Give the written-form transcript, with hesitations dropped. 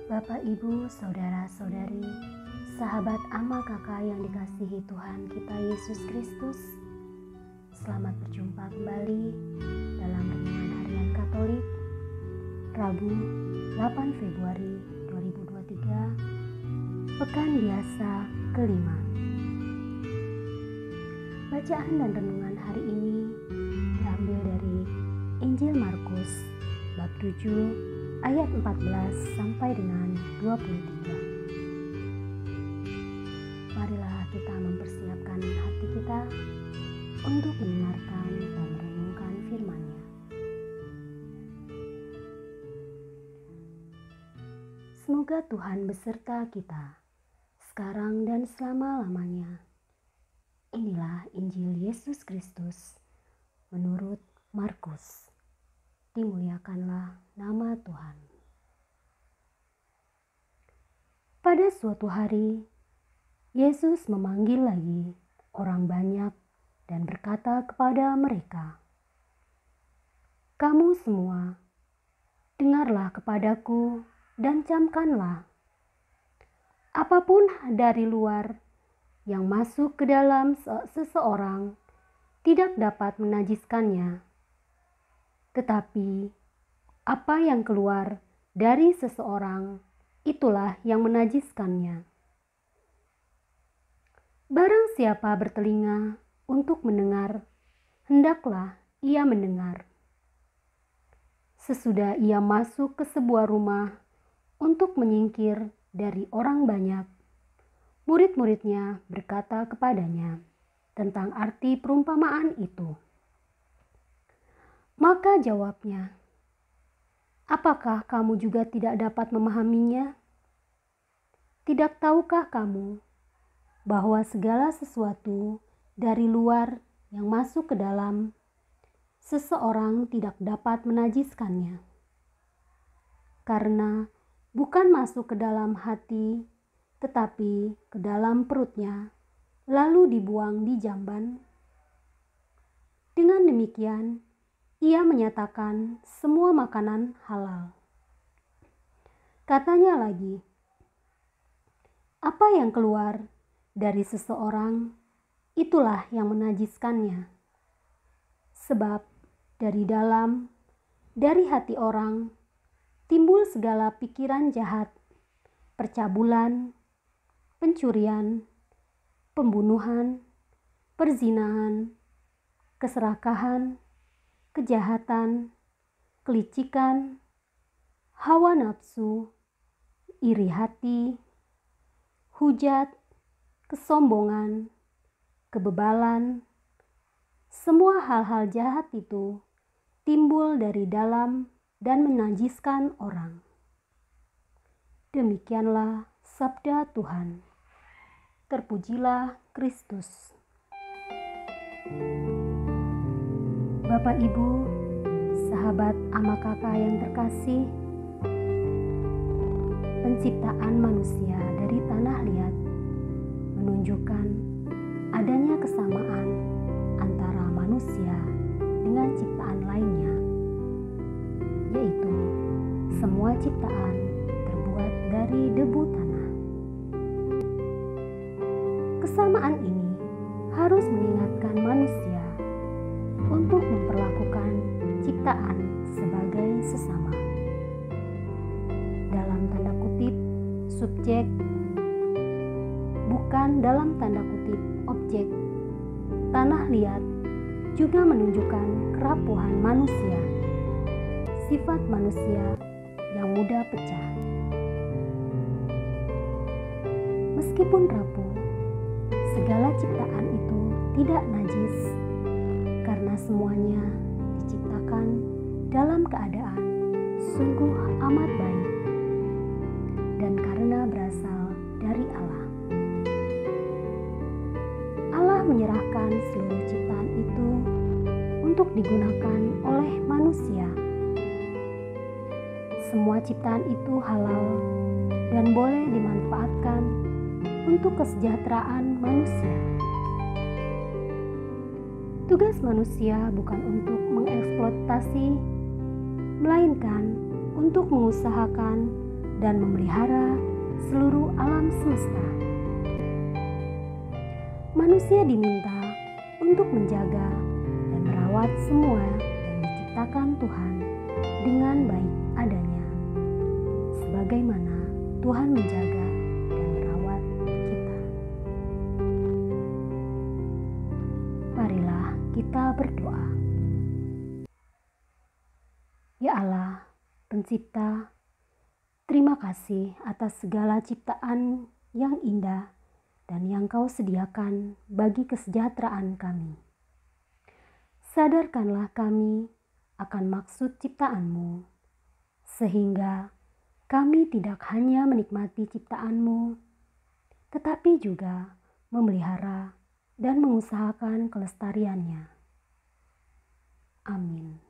Bapak, Ibu, Saudara-saudari, sahabat ama kakak yang dikasihi Tuhan kita Yesus Kristus, selamat berjumpa kembali dalam Renungan Harian Katolik, Rabu 8 Februari 2023, Pekan Biasa kelima. Bacaan dan renungan hari ini diambil dari Injil Markus bab 7 ayat 14 sampai dengan 23. Marilah kita mempersiapkan hati kita untuk mendengarkan dan merenungkan firman-Nya. Semoga Tuhan beserta kita sekarang dan selama-lamanya. Inilah Injil Yesus Kristus menurut Markus. Dimuliakanlah nama Tuhan. Pada suatu hari, Yesus memanggil lagi orang banyak dan berkata kepada mereka, "Kamu semua, dengarlah kepadaku dan camkanlah. Apapun dari luar yang masuk ke dalam seseorang tidak dapat menajiskannya. Tetapi apa yang keluar dari seseorang, itulah yang menajiskannya. Barang siapa bertelinga untuk mendengar, hendaklah ia mendengar." Sesudah ia masuk ke sebuah rumah untuk menyingkir dari orang banyak, murid-muridnya berkata kepadanya tentang arti perumpamaan itu. Maka jawabnya, "Apakah kamu juga tidak dapat memahaminya? Tidak tahukah kamu bahwa segala sesuatu dari luar yang masuk ke dalam seseorang tidak dapat menajiskannya? Karena bukan masuk ke dalam hati, tetapi ke dalam perutnya, lalu dibuang di jamban." Dengan demikian, ia menyatakan semua makanan halal. Katanya lagi, "Apa yang keluar dari seseorang, itulah yang menajiskannya. Sebab dari dalam, dari hati orang, timbul segala pikiran jahat, percabulan, pencurian, pembunuhan, perzinahan, keserakahan, kejahatan, kelicikan, hawa nafsu, iri hati, hujat, kesombongan, kebebalan. Semua hal-hal jahat itu timbul dari dalam dan menajiskan orang." Demikianlah sabda Tuhan. Terpujilah Kristus. Bapak, Ibu, sahabat ama kakak yang terkasih, penciptaan manusia dari tanah liat menunjukkan adanya kesamaan antara manusia dengan ciptaan lainnya, yaitu semua ciptaan terbuat dari debu tanah. Kesamaan ini harus mengingatkan manusia untuk memperlakukan ciptaan sebagai sesama. Dalam tanda kutip subjek, bukan dalam tanda kutip objek. Tanah liat juga menunjukkan kerapuhan manusia, sifat manusia yang mudah pecah. Meskipun rapuh, segala ciptaan itu tidak najis, karena semuanya diciptakan dalam keadaan sungguh amat baik dan karena berasal dari Allah. Allah menyerahkan seluruh ciptaan itu untuk digunakan oleh manusia. Semua ciptaan itu halal dan boleh dimanfaatkan untuk kesejahteraan manusia. Tugas manusia bukan untuk mengeksploitasi, melainkan untuk mengusahakan dan memelihara seluruh alam semesta. Manusia diminta untuk menjaga dan merawat semua yang diciptakan Tuhan dengan baik adanya, sebagaimana Tuhan menjaga dan merawat kita. Marilah kita berdoa. Ya Allah, Pencipta, terima kasih atas segala ciptaan yang indah dan yang Kau sediakan bagi kesejahteraan kami. Sadarkanlah kami akan maksud ciptaan-Mu, sehingga kami tidak hanya menikmati ciptaan-Mu, tetapi juga memelihara dan mengusahakan kelestariannya. Amin.